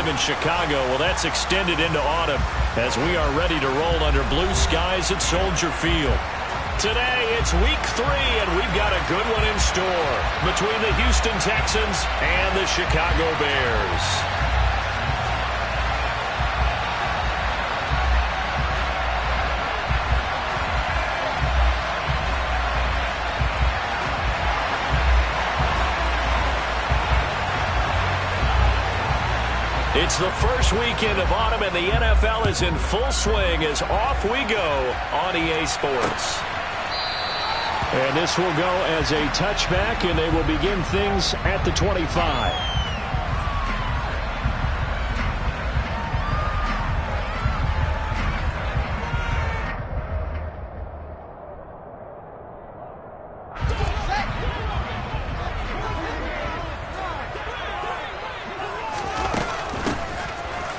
time in Chicago. Well, that's extended into autumn as we are ready to roll under blue skies at Soldier Field. Today, it's week 3, and we've got a good one in store between the Houston Texans and the Chicago Bears. It's the first weekend of autumn, and the NFL is in full swing as off we go on EA Sports. And this will go as a touchback, and they will begin things at the 25.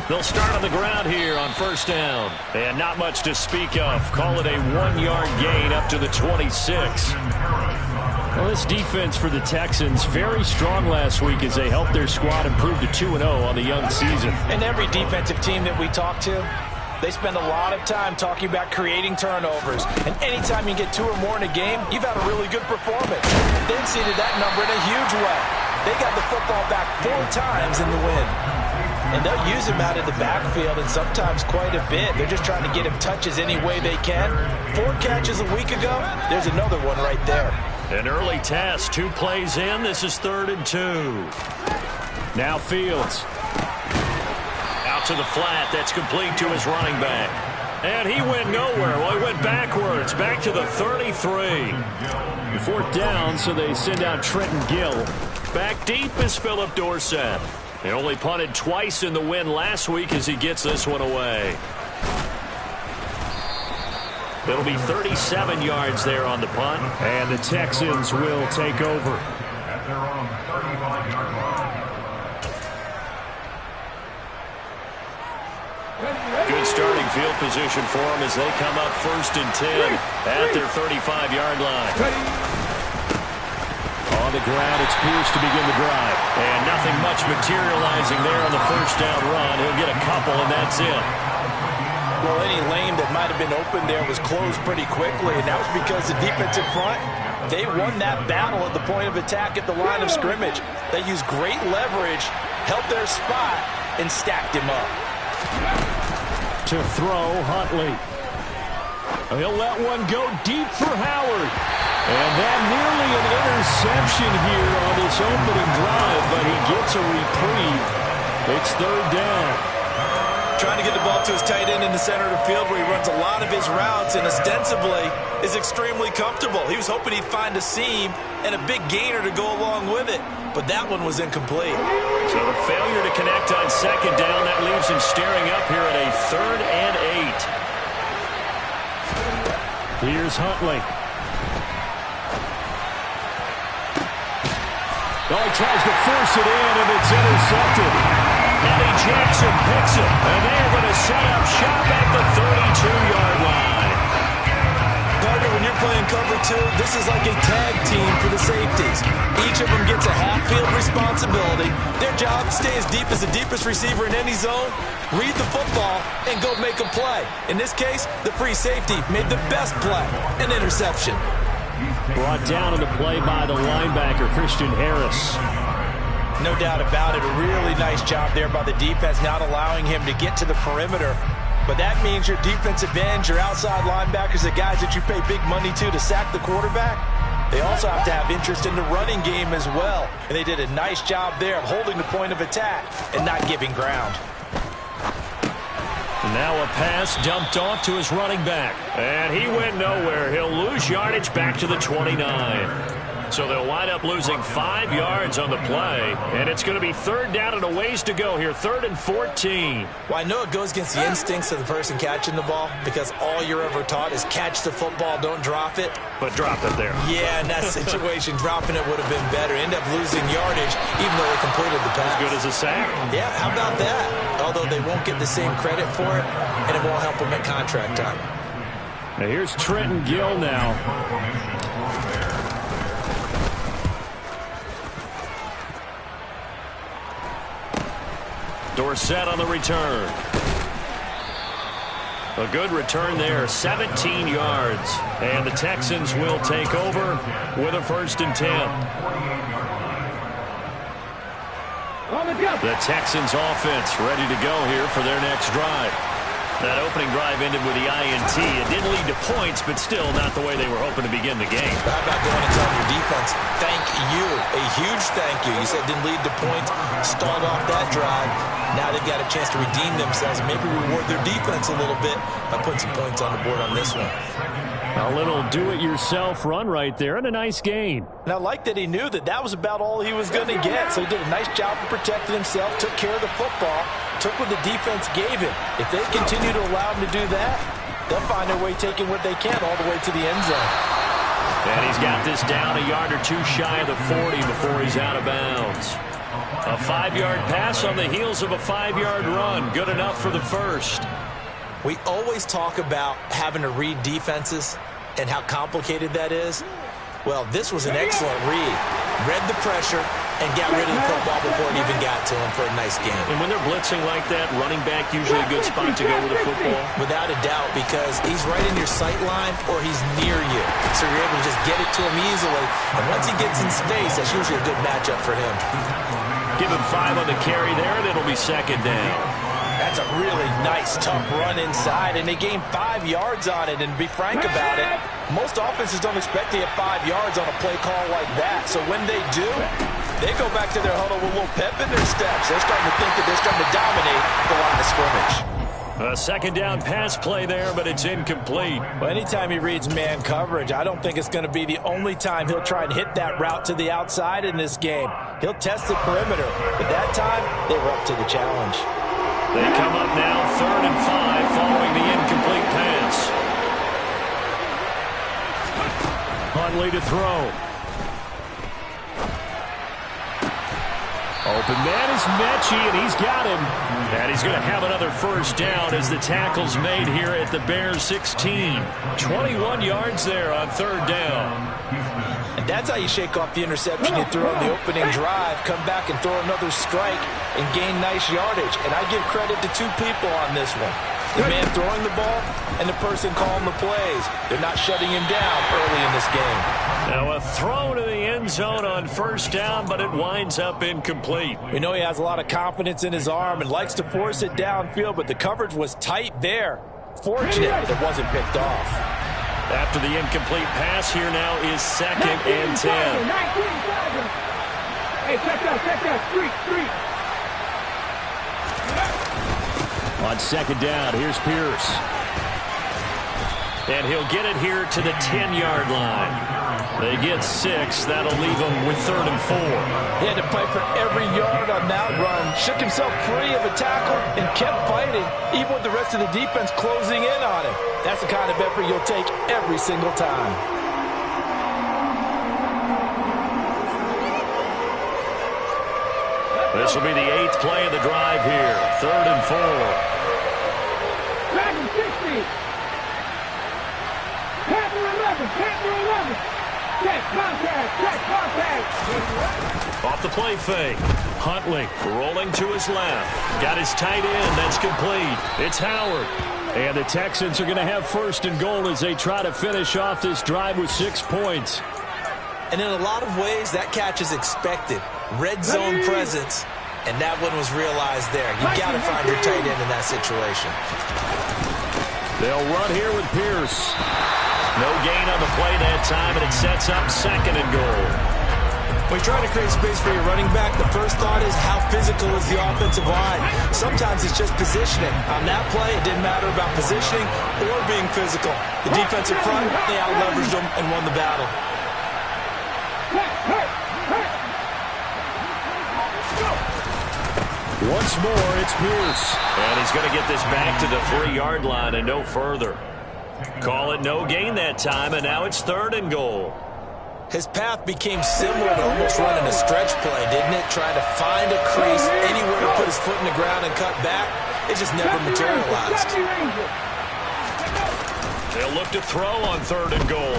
They'll start on the ground here on first down. And not much to speak of. Call it a 1-yard gain up to the 26. Well, this defense for the Texans, very strong last week as they helped their squad improve to 2-0 on the young season. And every defensive team that we talk to, they spend a lot of time talking about creating turnovers. And anytime you get 2 or more in a game, you've had a really good performance. They exceeded that number in a huge way. They got the football back 4 times in the win. And they'll use him out of the backfield, and sometimes quite a bit. They're just trying to get him touches any way they can. 4 catches a week ago, there's another one right there. An early test, 2 plays in. This is 3rd and 2. Now Fields. Out to the flat. That's complete to his running back. And he went nowhere. Well, he went backwards. Back to the 33. 4th down, so they send out Trenton Gill. Back deep is Philip Dorsett. They only punted twice in the win last week as he gets this one away. It'll be 37 yards there on the punt. And the Texans will take over. At their own 35-yard line. Good starting field position for them as they come up 1st and 10 at their 35-yard line. On the ground, it's Pierce to begin the drive. And nothing much materializing there on the 1st down run. He'll get a couple, and that's it. Well, any lane that might have been open there was closed pretty quickly, and that was because the defensive front, they won that battle at the point of attack at the line of scrimmage. They used great leverage, held their spot, and stacked him up. To throw, Huntley. He'll let one go deep for Howard. And that nearly an interception here on this opening drive, but he gets a reprieve. It's 3rd down. Trying to get the ball to his tight end in the center of the field where he runs a lot of his routes and ostensibly is extremely comfortable. He was hoping he'd find a seam and a big gainer to go along with it, but that one was incomplete. So the failure to connect on 2nd down, that leaves him staring up here at a 3rd and 8. Here's Huntley. Oh, he tries to force it in, and it's intercepted. Eddie Jackson picks it, and they're going to set up shop at the 32-yard line. Partner, when you're playing cover 2, this is like a tag team for the safeties. Each of them gets a half-field responsibility. Their job, stay as deep as the deepest receiver in any zone, read the football, and go make a play. In this case, the free safety made the best play, an interception. Brought down on the play by the linebacker, Christian Harris. No doubt about it. A really nice job there by the defense, not allowing him to get to the perimeter. But that means your defensive ends, your outside linebackers, the guys that you pay big money to sack the quarterback, they also have to have interest in the running game as well. And they did a nice job there of holding the point of attack and not giving ground. Now a pass dumped off to his running back. And he went nowhere. He'll lose yardage back to the 29. So they'll wind up losing 5 yards on the play. And it's going to be 3rd down and a ways to go here. 3rd and 14. Well, I know it goes against the instincts of the person catching the ball because all you're ever taught is catch the football, don't drop it. But drop it there. Yeah, in that situation, dropping it would have been better. End up losing yardage even though they completed the pass. As good as a sack. Yeah, how about that? Although they won't get the same credit for it, and it won't help them at contract time. Now here's Trenton Gill now. Dorsett on the return. A good return there, 17 yards. And the Texans will take over with a 1st and 10. The Texans offense ready to go here for their next drive. That opening drive ended with the INT. It didn't lead to points, but still not the way they were hoping to begin the game. How about going and telling your defense, thank you, a huge thank you. You said it didn't lead to points, start off that drive. Now they've got a chance to redeem themselves, maybe reward their defense a little bit by putting some points on the board on this one. A little do-it-yourself run right there and a nice gain. And I like that he knew that that was about all he was going to get. So he did a nice job of protecting himself, took care of the football, took what the defense gave him. If they continue to allow him to do that, they'll find their way taking what they can all the way to the end zone. And he's got this down a yard or two shy of the 40 before he's out of bounds. A 5-yard pass on the heels of a 5-yard run. Good enough for the first. We always talk about having to read defenses and how complicated that is. Well, this was an excellent read. Read the pressure and got rid of the football before it even got to him for a nice gain. And when they're blitzing like that, running back usually a good spot to go with the football? Without a doubt, because he's right in your sight line or he's near you. So you're able to just get it to him easily. And once he gets in space, that's usually a good matchup for him. Give him 5 on the carry there, and it'll be 2nd down. That's a really nice, tough run inside, and they gained 5 yards on it. And to be frank about it, most offenses don't expect to get 5 yards on a play call like that. So when they do, they go back to their huddle with a little pep in their steps. They're starting to think that they're starting to dominate the line of scrimmage. A 2nd down pass play there, but it's incomplete. Well, anytime he reads man coverage, I don't think it's going to be the only time he'll try and hit that route to the outside in this game. He'll test the perimeter, but that time they were up to the challenge. They come up now 3rd and 5 following the incomplete pass. Huntley to throw. Open man is Mechie, and he's got him. And he's going to have another 1st down as the tackle's made here at the Bears 16. 21 yards there on 3rd down. And that's how you shake off the interception you threw on the opening drive, come back and throw another strike and gain nice yardage. And I give credit to 2 people on this one. The man throwing the ball and the person calling the plays. They're not shutting him down early in this game. Now a throw to the end zone on 1st down, but it winds up incomplete. We know he has a lot of confidence in his arm and likes to force it downfield, but the coverage was tight there. Fortunate it wasn't picked off. After the incomplete pass, here now is 2nd and 10. Hey, check that, street. On 2nd down, here's Pierce. And he'll get it here to the 10-yard line. They get 6. That'll leave them with 3rd and 4. He had to fight for every yard on that run. Shook himself free of a tackle and kept fighting, even with the rest of the defense closing in on him. That's the kind of effort you'll take every single time. This will be the 8th play of the drive here. 3rd and 4. Dragon 60. Panther 11. Check contact. Off the play fake. Huntley rolling to his left. Got his tight end. That's complete. It's Howard. And the Texans are going to have 1st and goal as they try to finish off this drive with 6 points. And in a lot of ways, that catch is expected. Red zone presence, and that one was realized there. You got to find your tight end in that situation. They'll run here with Pierce. No gain on the play that time, and it sets up 2nd and goal. When you try to create space for your running back, the first thought is how physical is the offensive line. Sometimes it's just positioning. On that play, it didn't matter about positioning or being physical. The defensive front, they out-leveraged them and won the battle. Once more, it's Pierce. And he's going to get this back to the 3-yard line and no further. Call it no gain that time, and now it's 3rd and goal. His path became similar to almost running a stretch play, didn't it? Trying to find a crease, anywhere to put his foot in the ground and cut back. It just never materialized. They'll look to throw on 3rd and goal.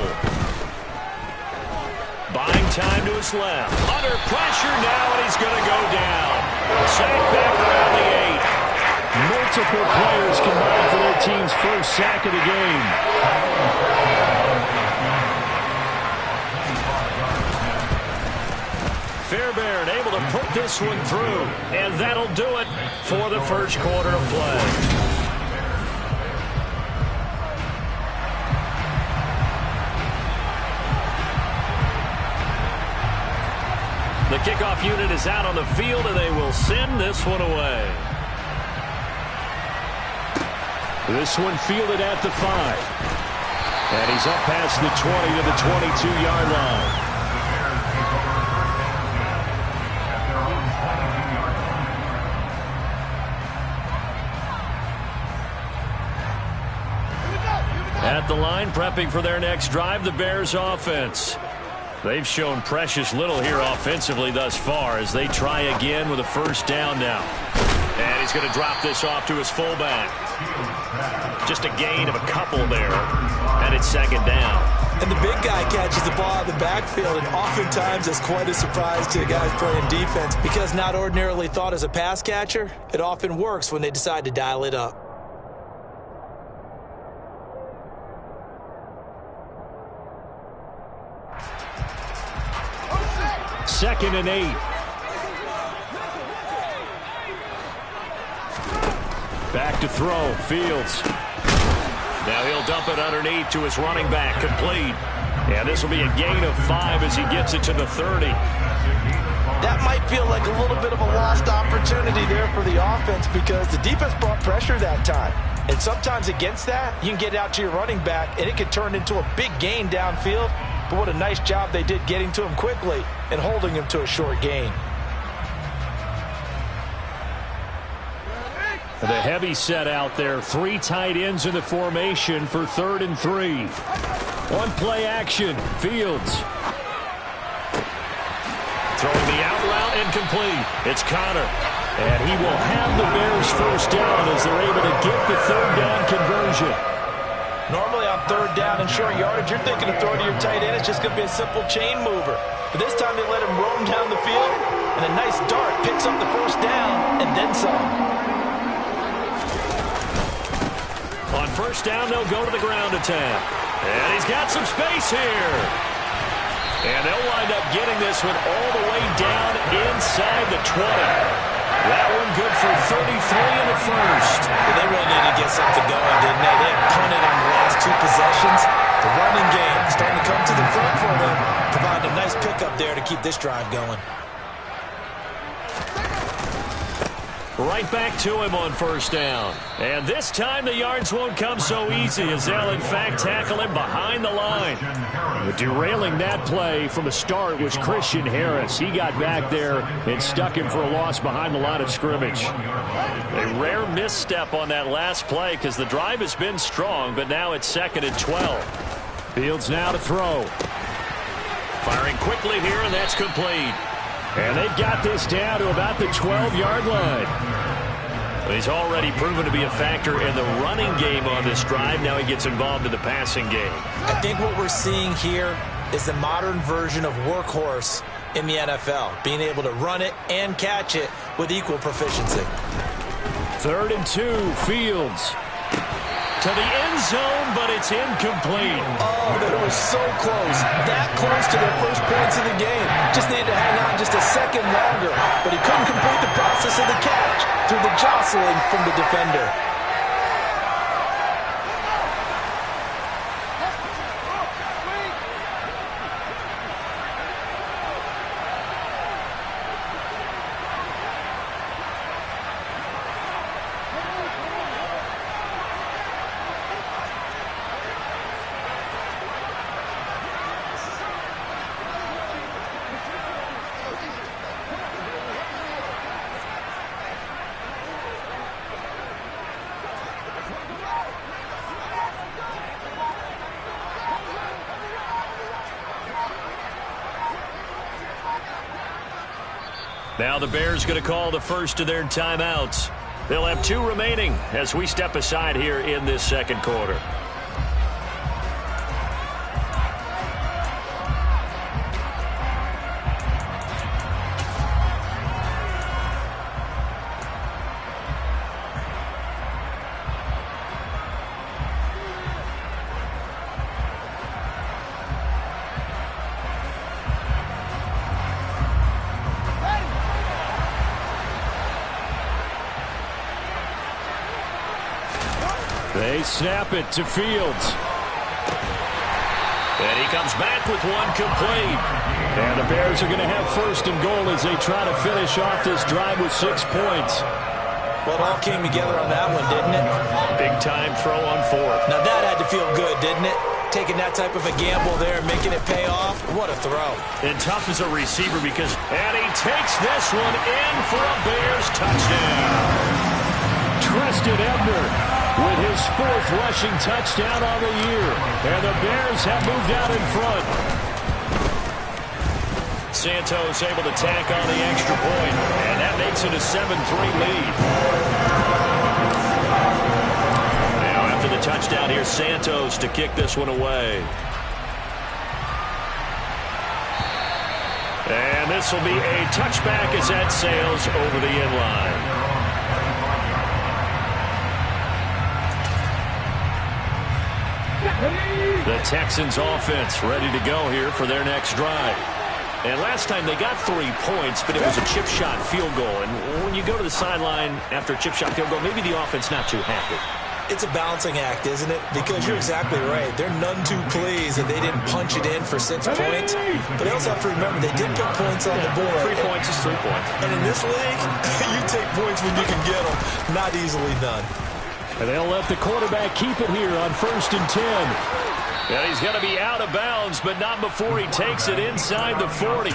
Buying time to his left. Under pressure now, and he's going to go down. Sacked back around the 8. Multiple players combined for their team's first sack of the game. Fairbairn able to put this one through, and that'll do it for the first quarter of play. The kickoff unit is out on the field, and they will send this one away. This one fielded at the 5. And he's up past the 20 to the 22-yard line. At the line, prepping for their next drive, the Bears offense. They've shown precious little here offensively thus far as they try again with a first down now. And he's going to drop this off to his fullback. Just a gain of a couple there, and it's second down. And the big guy catches the ball out of the backfield, and oftentimes it's quite a surprise to the guys playing defense because not ordinarily thought as a pass catcher, it often works when they decide to dial it up. Second and 8. Back to throw. Fields. Now he'll dump it underneath to his running back. Complete. And this will be a gain of 5 as he gets it to the 30. That might feel like a little bit of a lost opportunity there for the offense because the defense brought pressure that time. And sometimes against that, you can get out to your running back, and it can turn into a big gain downfield. But what a nice job they did getting to him quickly and holding him to a short gain. The heavy set out there. 3 tight ends in the formation for 3rd and 3. One play action. Fields. Throwing the out route incomplete. It's Connor. And he will have the Bears first down as they're able to get the 3rd down conversion. Normally on 3rd down and short yardage, you're thinking of throwing to your tight end. It's just going to be a simple chain mover. But this time they let him roam down the field, and a nice dart picks up the first down and then some. On first down, they'll go to the ground attack. And he's got some space here. And they'll wind up getting this one all the way down inside the 20. That one good for 33 in the first. Well, they really needed to get something going, didn't they? They had punted on the last 2 possessions. The running game starting to come to the front for them, providing a nice pickup there to keep this drive going. Right back to him on first down. And this time the yards won't come so easy as they'll, in fact, tackle him behind the line. Derailing that play from the start was Christian Harris. He got back there and stuck him for a loss behind the line of scrimmage. A rare misstep on that last play because the drive has been strong, but now it's 2nd and 12. Fields now to throw. Firing quickly here, and that's complete. And they've got this down to about the 12-yard line. Well, he's already proven to be a factor in the running game on this drive. Now he gets involved in the passing game. I think what we're seeing here is the modern version of workhorse in the NFL, being able to run it and catch it with equal proficiency. 3rd and 2, Fields. To the end zone, but it's incomplete. Oh, that was so close. That close to their first points of the game. Just needed to hang on just a second longer, but he couldn't complete the process of the catch through the jostling from the defender. Now the Bears going to call the first of their timeouts. They'll have 2 remaining as we step aside here in this second quarter. They snap it to Fields. And he comes back with one complete. And the Bears are going to have first and goal as they try to finish off this drive with 6 points. Well, it all came together on that one, didn't it? Big-time throw on fourth. Now that had to feel good, didn't it? Taking that type of a gamble there, making it pay off. What a throw. And tough as a receiver because, and he takes this one in for a Bears touchdown. Treston Ebner with his 4th rushing touchdown on the year. And the Bears have moved out in front. Santos able to tack on the extra point, and that makes it a 7-3 lead. Now after the touchdown, here's Santos to kick this one away. And this will be a touchback as that sails over the end line. The Texans offense ready to go here for their next drive. And last time they got 3 points, but it was a chip shot field goal. And when you go to the sideline after a chip shot field goal, maybe the offense not too happy. It's a balancing act, isn't it? Because you're exactly right. They're none too pleased that they didn't punch it in for 6 points. But they also have to remember they did put points on the board. 3 points is 3 points. And in this league, you take points when you can get them. Not easily done. And they'll let the quarterback keep it here on 1st and 10. Yeah, he's going to be out of bounds, but not before he takes it inside the 40.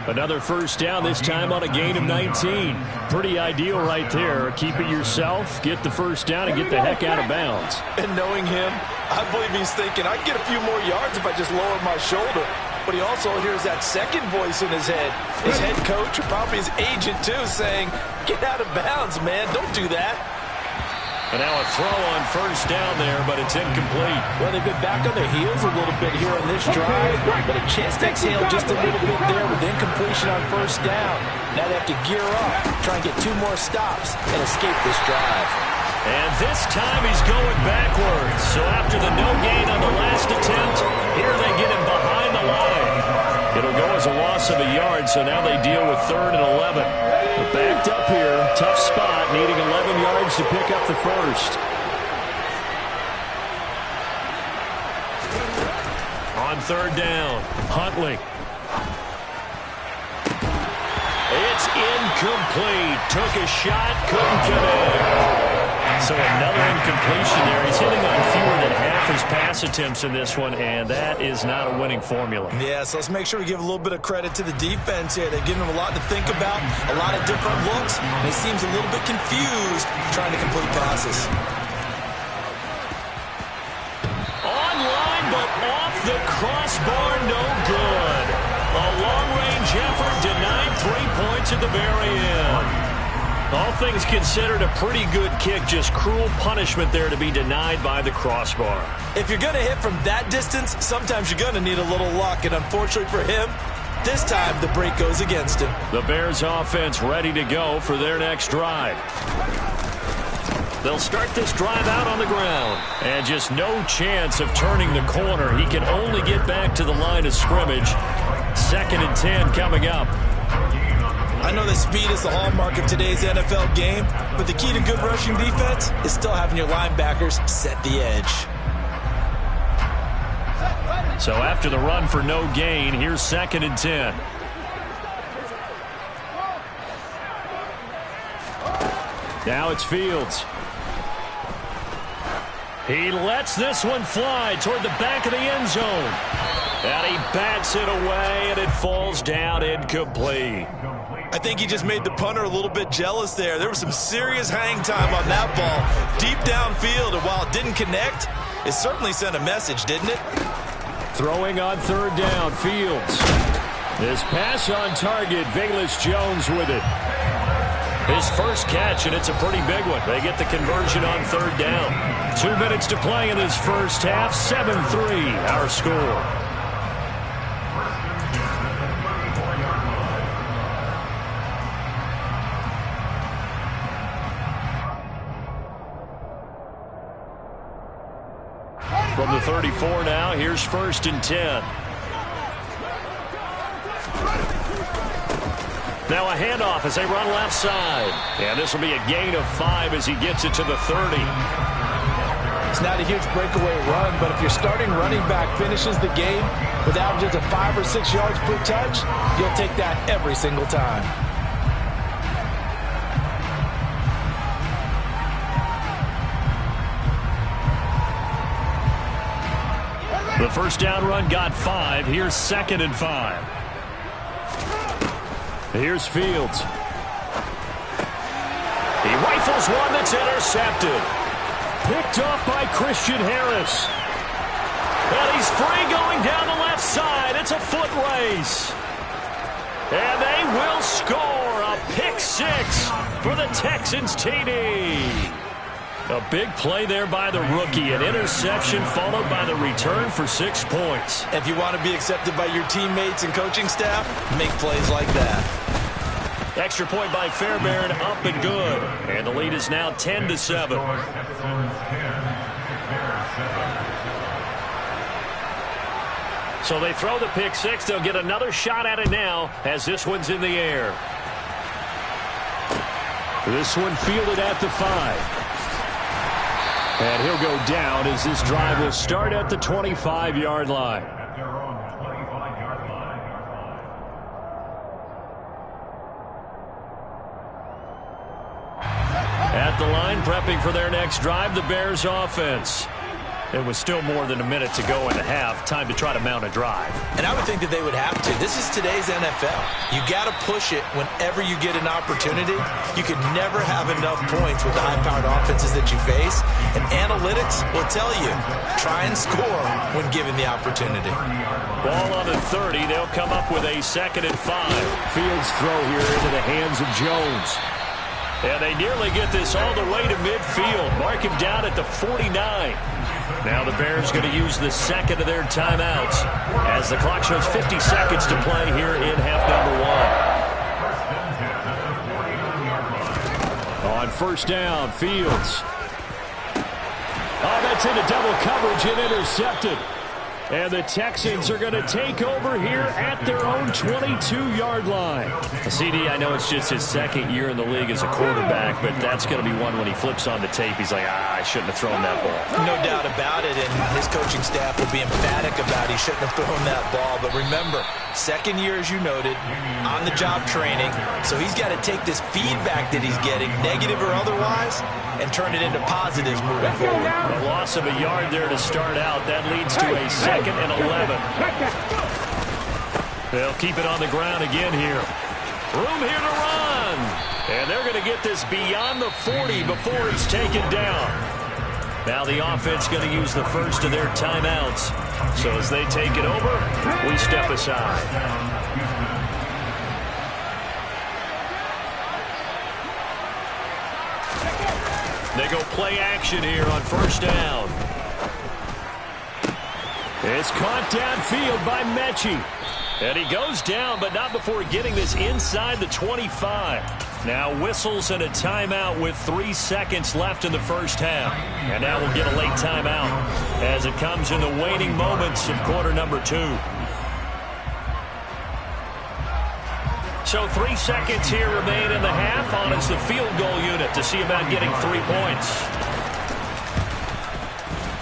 Another first down, this time on a gain of 19. Pretty ideal right there. Keep it yourself, get the first down, and get the heck out of bounds. And knowing him, I believe he's thinking, I can get a few more yards if I just lower my shoulder. But he also hears that second voice in his head. His head coach, or probably his agent too, saying, get out of bounds, man. Don't do that. And now a throw on first down there, but it's incomplete. Well, they've been back on their heels a little bit here on this drive, but a chance to exhale just a little bit there with incompletion on first down. Now they have to gear up, try and get 2 more stops, and escape this drive. And this time he's going backwards. So after the no gain on the last attempt, here they get him behind the line. It'll go as a loss of a yard, so now they deal with 3rd and 11. We're backed up here. Tough spot, needing 11 yards to pick up the first. On 3rd down, Huntley. It's incomplete. Took a shot, couldn't connect. So another incompletion there. He's hitting on fewer than half his pass attempts in this one, and that is not a winning formula. Yeah, so let's make sure we give a little bit of credit to the defense here. They've given him a lot to think about, a lot of different looks, and he seems a little bit confused trying to complete passes. Online, but off the crossbar, no good. A long-range effort denied 3 points at the very end. All things considered, a pretty good kick, just cruel punishment there to be denied by the crossbar. If you're going to hit from that distance, sometimes you're going to need a little luck, and unfortunately for him, this time the break goes against him. The Bears offense ready to go for their next drive. They'll start this drive out on the ground. And just no chance of turning the corner. He can only get back to the line of scrimmage. 2nd and 10 coming up. I know that speed is the hallmark of today's NFL game, but the key to good rushing defense is still having your linebackers set the edge. So after the run for no gain, here's 2nd and 10. Now it's Fields. He lets this one fly toward the back of the end zone. And he bats it away, and it falls down incomplete. I think he just made the punter a little bit jealous there. There was some serious hang time on that ball, deep downfield, and while it didn't connect, it certainly sent a message, didn't it? Throwing on 3rd down, Fields. This pass on target, Velus Jones with it. His first catch, and it's a pretty big one. They get the conversion on 3rd down. 2 minutes to play in this first half. 7-3, our score. From the 34 now, here's 1st and 10. Now a handoff as they run left side. And this will be a gain of 5 as he gets it to the 30. It's not a huge breakaway run, but if your starting running back finishes the game with averages of 5 or 6 yards per touch, you'll take that every single time. The first down run got 5. Here's 2nd and 5. Here's Fields. He rifles one that's intercepted. Picked off by Christian Harris. And he's free going down the left side. It's a foot race. And they will score a pick 6 for the Texans TD. A big play there by the rookie. An interception followed by the return for 6 points. If you want to be accepted by your teammates and coaching staff, make plays like that. Extra point by Fairbairn, up and good. And the lead is now 10-7. So they throw the pick 6. They'll get another shot at it now as this one's in the air. This one fielded at the 5. And he'll go down as this drive will start at the 25-yard line. At the line, prepping for their next drive, the Bears offense. It was still more than a minute to go in the half. Time to try to mount a drive. And I would think that they would have to. This is today's NFL. You got to push it whenever you get an opportunity. You can never have enough points with the high-powered offenses that you face. And analytics will tell you, try and score when given the opportunity. Ball on the 30. They'll come up with a 2nd and 5. Fields throw here into the hands of Jones. And they nearly get this all the way to midfield. Mark him down at the 49. Now the Bears going to use the 2nd of their timeouts as the clock shows 50 seconds to play here in half number 1. On first down, Fields. Oh, that's into double coverage and intercepted. And the Texans are going to take over here at their own 22-yard line. CD, I know it's just his 2nd year in the league as a quarterback, but that's going to be one when he flips on the tape. He's like, I shouldn't have thrown that ball. No doubt about it, and his coaching staff will be emphatic about he shouldn't have thrown that ball. But remember, 2nd year, as you noted, on-the-job training. So he's got to take this feedback that he's getting, negative or otherwise, and turn it into positives moving forward. A loss of a yard there to start out. That leads to a 2nd and 11. They'll keep it on the ground again here. Room here to run. And they're going to get this beyond the 40 before he's taken down. Now the offense going to use the first of their timeouts. So as they take it over, we step aside. They go play action here on first down. It's caught downfield by Mechie. And he goes down, but not before getting this inside the 25. Now whistles and a timeout with 3 seconds left in the first half. And now we'll get a late timeout as it comes in the waning moments of quarter number 2. So 3 seconds here remain in the half on as the field goal unit to see about getting 3 points.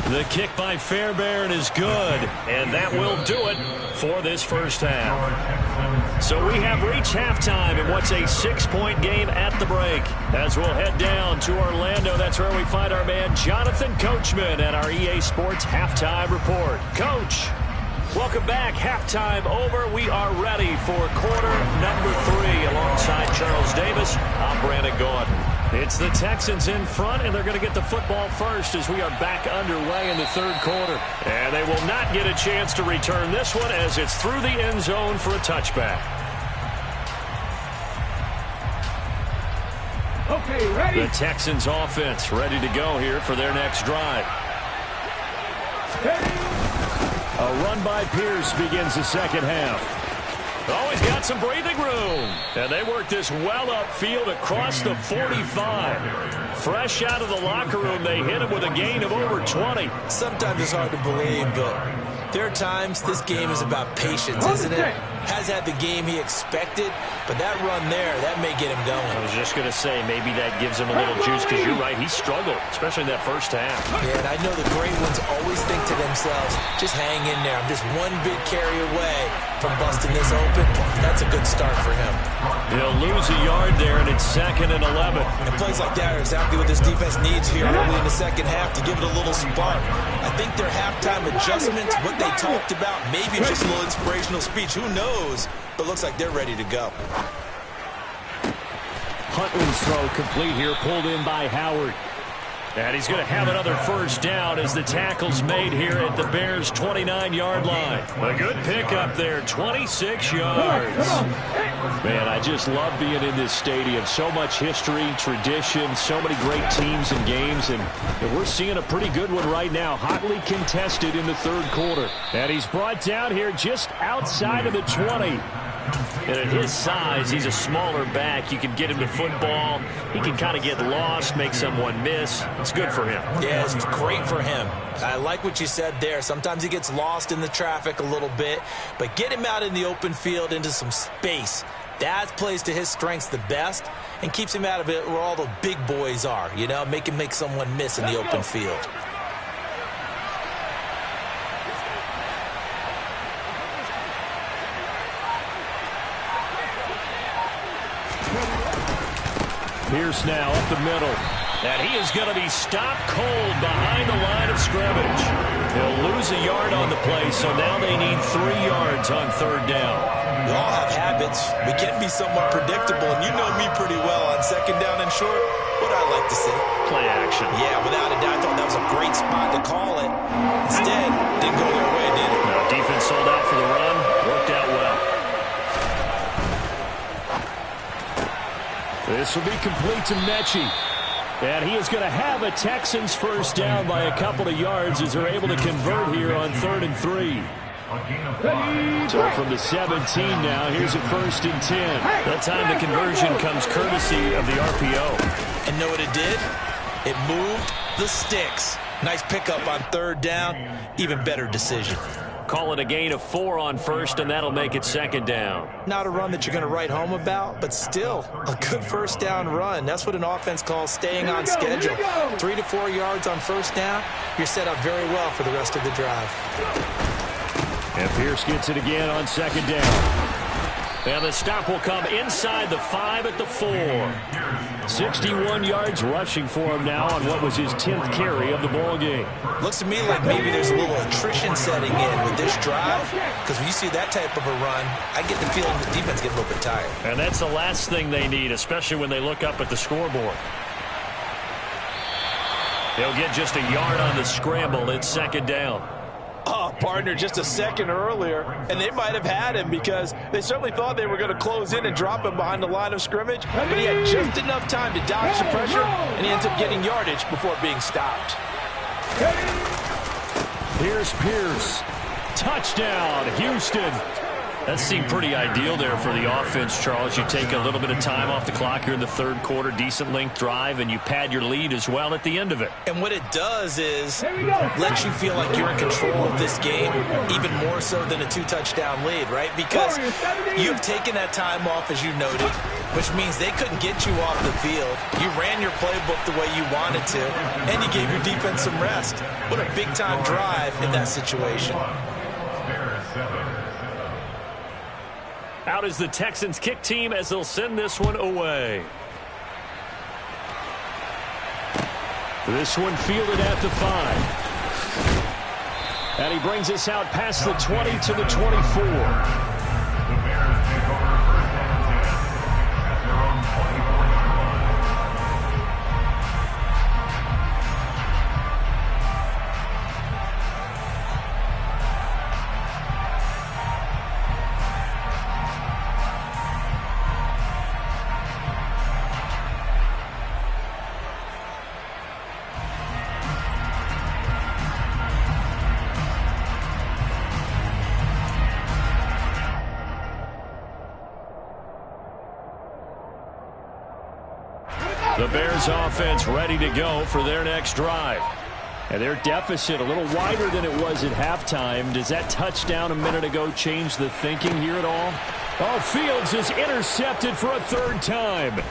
The kick by Fairbairn is good, and that will do it for this first half. So we have reached halftime in what's a 6-point game at the break. As we'll head down to Orlando, that's where we find our man Jonathan Coachman at our EA Sports Halftime Report. Coach, welcome back. Halftime over. We are ready for quarter number 3 alongside Charles Davis. I'm Brandon Gordon. It's the Texans in front, and they're going to get the football first as we are back underway in the 3rd quarter. And they will not get a chance to return this one as it's through the end zone for a touchback. Okay, ready? The Texans offense ready to go here for their next drive. A run by Pierce begins the second half. Oh, he's got some breathing room. And they work this well upfield across the 45. Fresh out of the locker room, they hit him with a gain of over 20. Sometimes it's hard to believe, but there are times this game is about patience, isn't it? has had the game he expected, but that run there, that may get him going. I was just going to say, maybe that gives him a little juice, because you're right, he struggled, especially in that first half. Yeah, and I know the great ones always think to themselves, just hang in there. I'm just one big carry away from busting this open. That's a good start for him. He'll lose a yard there, and it's 2nd and 11. And plays like that are exactly what this defense needs here early in the second half to give it a little spark. I think their halftime adjustments, what they talked about, maybe just a little inspirational speech. Who knows? But looks like they're ready to go. Huntley's throw complete here, pulled in by Howard. And he's going to have another first down as the tackle's made here at the Bears' 29-yard line. A good pickup there, 26 yards. Man, I just love being in this stadium. So much history, tradition, so many great teams and games, and we're seeing a pretty good one right now. Hotly contested in the third quarter. And he's brought down here just outside of the 20. And at his size, he's a smaller back. You can get him to football. He can kind of get lost, make someone miss. It's good for him. Yeah, it's great for him. I like what you said there. Sometimes he gets lost in the traffic a little bit, but get him out in the open field into some space. That plays to his strengths the best and keeps him out of it where all the big boys are, you know, make him make someone miss in the open field. Pierce now up the middle. And he is going to be stopped cold behind the line of scrimmage. He'll lose a yard on the play, so now they need 3 yards on third down. We all have habits. We can be somewhat predictable, and you know me pretty well on second down and short. What I like to see. Play action. Yeah, without a doubt, I thought that was a great spot to call it. Instead, didn't go their way, did it? No, defense sold out for the run. Worked out well. This will be complete to Mechie. And he is going to have a Texans first down by a couple of yards as they're able to convert here on 3rd and 3. So from the 17 now, here's a 1st and 10. That time the conversion comes courtesy of the RPO. And know what it did? It moved the sticks. Nice pickup on 3rd down. Even better decision. Call it a gain of 4 on 1st, and that'll make it 2nd down. Not a run that you're going to write home about, but still a good first down run. That's what an offense calls staying on schedule. 3 to 4 yards on 1st down. You're set up very well for the rest of the drive. And Pierce gets it again on 2nd down. And the stop will come inside the 5 at the 4. 61 yards rushing for him now on what was his 10th carry of the ball game. Looks to me like maybe there's a little attrition setting in with this drive, because when you see that type of a run, I get the feeling the defense gets a little bit tired. And that's the last thing they need, especially when they look up at the scoreboard. They'll get just a yard on the scramble. It's 2nd down. Oh, partner, just a second earlier, and they might have had him because they certainly thought they were going to close in and drop him behind the line of scrimmage, but he had just enough time to dodge the pressure, and he ends up getting yardage before being stopped. Here's Pierce. Touchdown, Houston. That seemed pretty ideal there for the offense, Charles. You take a little bit of time off the clock here in the third quarter, decent length drive, and you pad your lead as well at the end of it. And what it does is lets you feel like you're in control of this game, even more so than a 2-touchdown lead, right? Because you've taken that time off, as you noted, which means they couldn't get you off the field. You ran your playbook the way you wanted to, and you gave your defense some rest. What a big-time drive in that situation. Out is the Texans kick team as they'll send this one away. This one fielded at the 5. And he brings us out past the 20 to the 24. The Bears offense ready to go for their next drive. And their deficit a little wider than it was at halftime. Does that touchdown a minute ago change the thinking here at all? Oh, Fields is intercepted for a third time.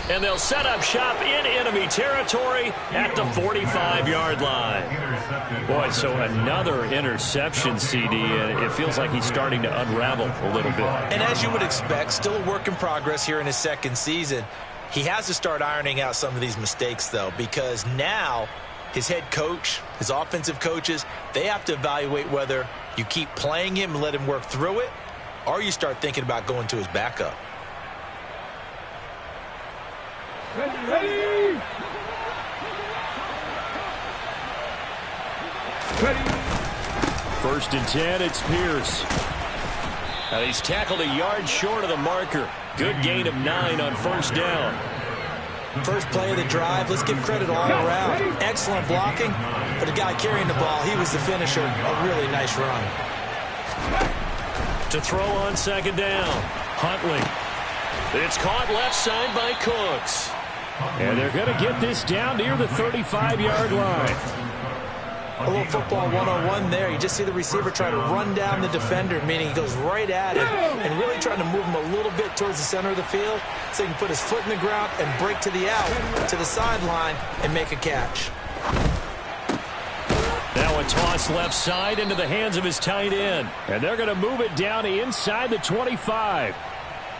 And they'll set up shop in enemy territory at the 45-yard line. Boy, so another interception, CD, and it feels like he's starting to unravel a little bit. And as you would expect, still a work in progress here in his second season. He has to start ironing out some of these mistakes, though, because now his head coach, his offensive coaches, they have to evaluate whether you keep playing him and let him work through it, or you start thinking about going to his backup. Ready! First and 10, it's Pierce. Now he's tackled a yard short of the marker. Good gain of 9 on first down. First play of the drive, let's give credit all around. Excellent blocking, but the guy carrying the ball, he was the finisher. A really nice run. To throw on second down, Huntley. It's caught left side by Cooks. And they're going to get this down near the 35-yard line. A little football 101 there. You just see the receiver try to run down the defender, meaning he goes right at him and really trying to move him a little bit towards the center of the field so he can put his foot in the ground and break to the out, to the sideline, and make a catch. Now a toss left side into the hands of his tight end. And they're going to move it down inside the 25.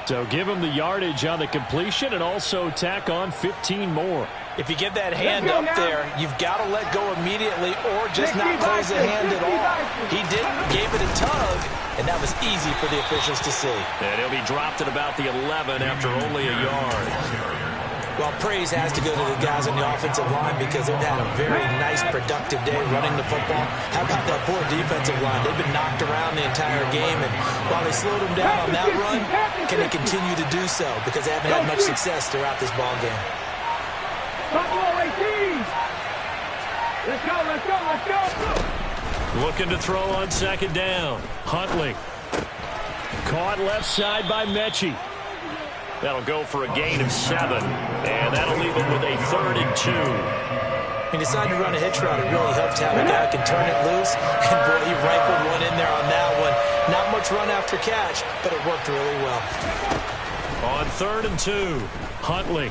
So give him the yardage on the completion and also tack on 15 more. If you get that hand up there, you've got to let go immediately or just not close the hand at all. He didn't, gave it a tug, and that was easy for the officials to see. And he'll be dropped at about the 11 after only a yard. Well, praise has to go to the guys on the offensive line because they've had a very nice, productive day running the football. How about that poor defensive line? They've been knocked around the entire game, and while they slowed them down on that run, can they continue to do so? Because they haven't had much success throughout this ball game. Let's go, let's go, let's go. Looking to throw on second down. Huntley. Caught left side by Mechie. That'll go for a gain of 7. And that'll leave it with a 3rd and 2. He decided to run a hitch route. It really helped to have a guy who can turn it loose. And boy, he rifled one in there on that one. Not much run after catch, but it worked really well. On 3rd and 2, Huntley.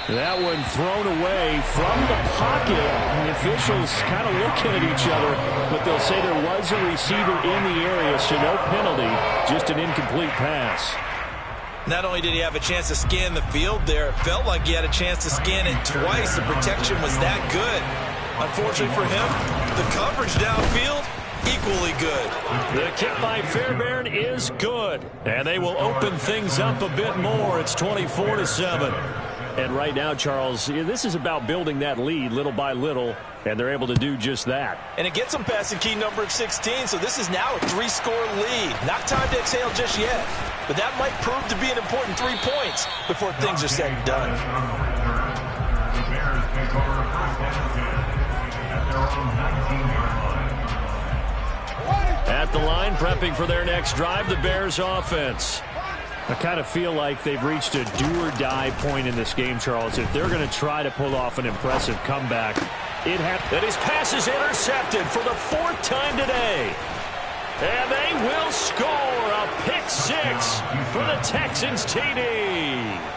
That one thrown away from the pocket. The officials kind of looking at each other, but they'll say there was a receiver in the area, so no penalty, just an incomplete pass. Not only did he have a chance to scan the field there, it felt like he had a chance to scan it twice. The protection was that good. Unfortunately for him, the coverage downfield, equally good. The kick by Fairbairn is good. And they will open things up a bit more. It's 24-7. And right now, Charles, this is about building that lead little by little, and they're able to do just that. And it gets them past the key number of 16, so this is now a 3-score lead. Not time to exhale just yet, but that might prove to be an important 3 points before things are said and done. The Bears take over first and 10 at their own 19-yard line. At the line, prepping for their next drive, the Bears offense. I kind of feel like they've reached a do-or-die point in this game, Charles. If they're going to try to pull off an impressive comeback, and his pass is intercepted for the 4th time today. And they will score a pick-6 for the Texans TD.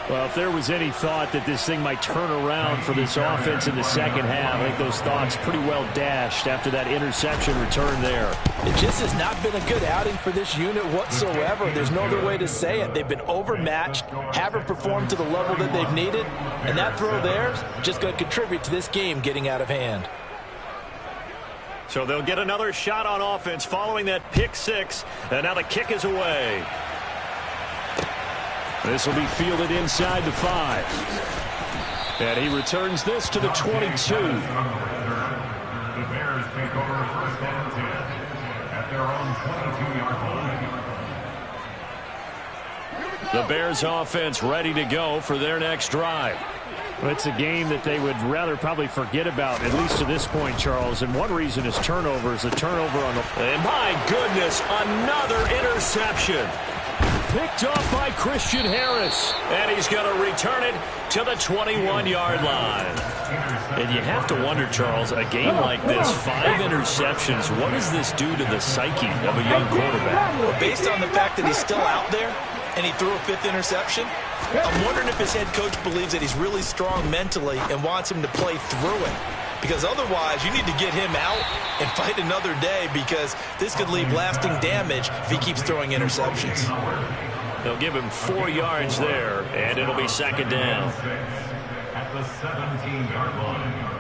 Well, if there was any thought that this thing might turn around for this offense in the second half, I think those thoughts pretty well dashed after that interception return there. It just has not been a good outing for this unit whatsoever. There's no other way to say it. They've been overmatched, haven't performed to the level that they've needed, and that throw there is just going to contribute to this game getting out of hand. So they'll get another shot on offense following that pick-6, and now the kick is away. This will be fielded inside the 5. And he returns this to the 22. The Bears take over first and 10 at their own 22-yard line. The Bears offense ready to go for their next drive. Well, it's a game that they would rather probably forget about, at least to this point, Charles. And one reason is turnovers. A turnover on the... And my goodness, another interception. picked off by Christian Harris. And he's going to return it to the 21-yard line. And you have to wonder, Charles, a game like this, 5 interceptions, what does this do to the psyche of a young quarterback? Well, based on the fact that he's still out there and he threw a 5th interception, I'm wondering if his head coach believes that he's really strong mentally and wants him to play through it. Because otherwise, you need to get him out and fight another day, because this could leave lasting damage if he keeps throwing interceptions. They'll give him 4 yards there, and it'll be 2nd down. At the 17-yard line.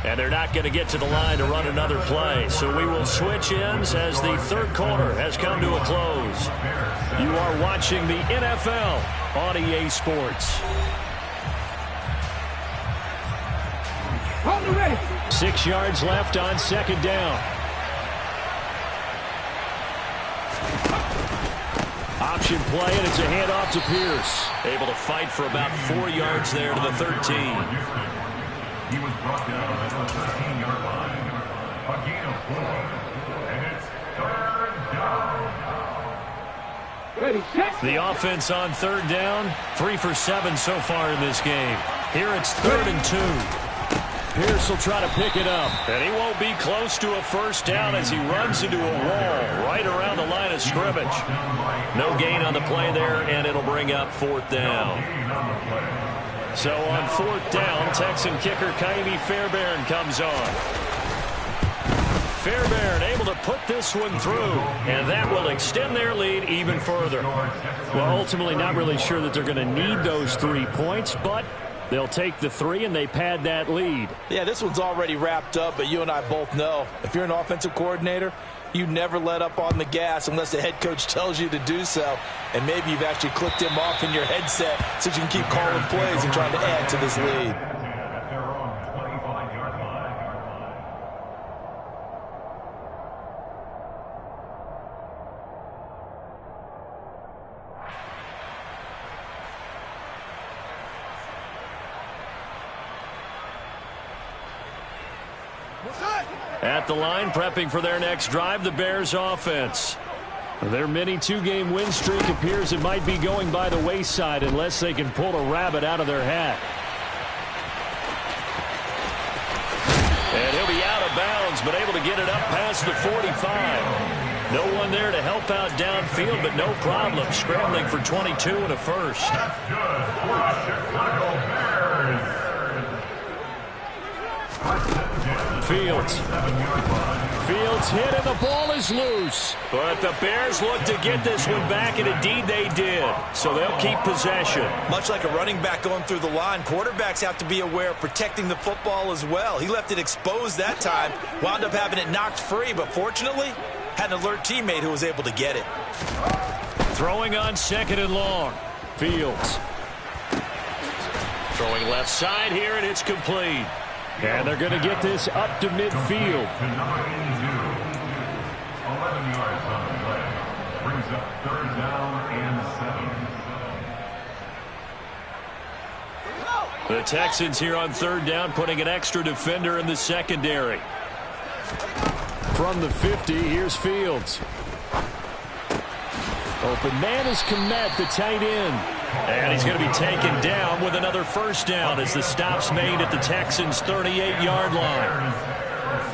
And they're not going to get to the line to run another play. So we will switch ends as the 3rd quarter has come to a close. You are watching the NFL on EA Sports. 6 yards left on 2nd down. Option play, and it's a handoff to Pierce. Able to fight for about 4 yards there to the 13. He was brought down at the 13-yard line. A gain of 4. And it's 3rd down. The offense on 3rd down, 3 for 7 so far in this game. Here it's 3rd and 2. Pierce will try to pick it up. And he won't be close to a 1st down as he runs into a wall right around the line of scrimmage. No gain on the play there, and it'll bring up 4th down. So on 4th down, Texan kicker Kaimi Fairbairn comes on. Fairbairn able to put this one through, and that will extend their lead even further. Well, ultimately not really sure that they're going to need those 3 points, but they'll take the 3 and they pad that lead. Yeah, this one's already wrapped up, but you and I both know if you're an offensive coordinator, you never let up on the gas unless the head coach tells you to do so. And maybe you've actually clicked him off in your headset so you can keep calling plays and trying to add to this lead. At their own 25-yard line. At the line, prepping for their next drive, the Bears offense. Their mini 2-game win streak appears it might be going by the wayside unless they can pull a rabbit out of their hat. And he'll be out of bounds, but able to get it up past the 45. No one there to help out downfield, but no problem. Scrambling for 22 and a 1st. That's good for the Chicago Bears. Fields hit and the ball is loose. But the Bears look to get this one back, and indeed they did. So they'll keep possession. Much like a running back going through the line, quarterbacks have to be aware of protecting the football as well. He left it exposed that time, wound up having it knocked free, but fortunately had an alert teammate who was able to get it. Throwing on 2nd and long. Fields. Throwing left side here, and it's complete. And they're going to get this up to midfield. To number 82. 11 yards on the play. Brings up 3rd down and 7. The Texans here on 3rd down, putting an extra defender in the secondary. From the 50, here's Fields. Open man is Kmet, the tight end. And he's going to be taken down with another 1st down as the stop's made at the Texans' 38-yard line.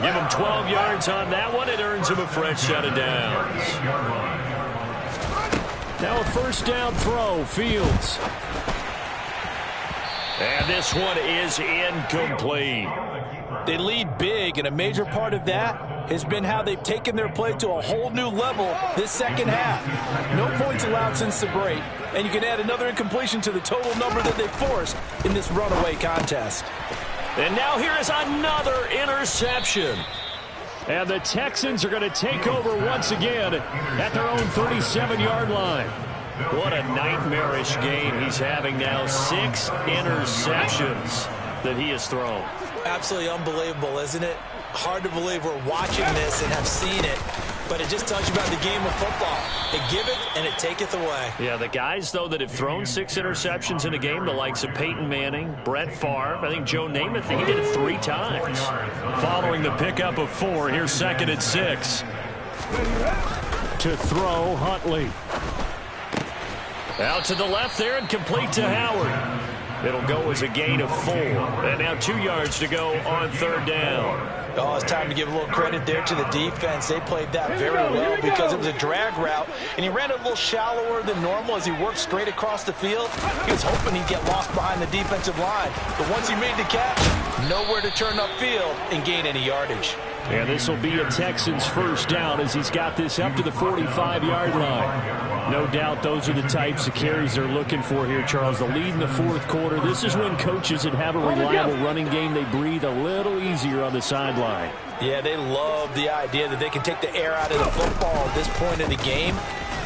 Give him 12 yards on that one. It earns him a fresh set of downs. Now a 1st down throw, Fields. And this one is incomplete. They lead big, and a major part of that has been how they've taken their play to a whole new level this 2nd half. No points allowed since the break, and you can add another incompletion to the total number that they forced in this runaway contest. And now here is another interception. And the Texans are going to take over once again at their own 37-yard line. What a nightmarish game he's having now. 6 interceptions that he has thrown. Absolutely unbelievable, isn't it? Hard to believe we're watching this and have seen it, but it just tells you about the game of football. It giveth and it taketh away. Yeah, the guys, though, that have thrown 6 interceptions in a game, the likes of Peyton Manning, Brett Favre, I think Joe Namath, he did it 3 times. Following the pickup of 4, here's 2nd and 6. To throw, Huntley. Out to the left there and complete to Howard. It'll go as a gain of 4. And now 2 yards to go on 3rd down. Oh, it's time to give a little credit there to the defense. They played that very well because it was a drag route, and he ran a little shallower than normal as he worked straight across the field. He was hoping he'd get lost behind the defensive line. But once he made the catch, nowhere to turn upfield and gain any yardage. And this will be a Texans first down as he's got this up to the 45-yard line. No doubt those are the types of carries they're looking for here, Charles. The lead in the 4th quarter. This is when coaches that have a reliable running game, they breathe a little easier on the sideline. Yeah, they love the idea that they can take the air out of the football at this point in the game.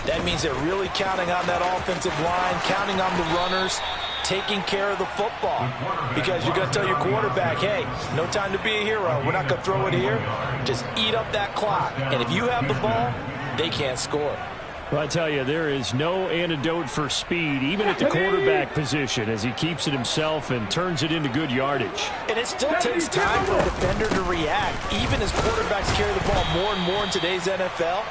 That means they're really counting on that offensive line, counting on the runners, taking care of the football. Because you're going to tell your quarterback, hey, no time to be a hero. We're not going to throw it here. Just eat up that clock. And if you have the ball, they can't score. Well, I tell you, there is no antidote for speed, even at the quarterback position, as he keeps it himself and turns it into good yardage. And it still takes time for a defender to react. Even as quarterbacks carry the ball more and more in today's NFL,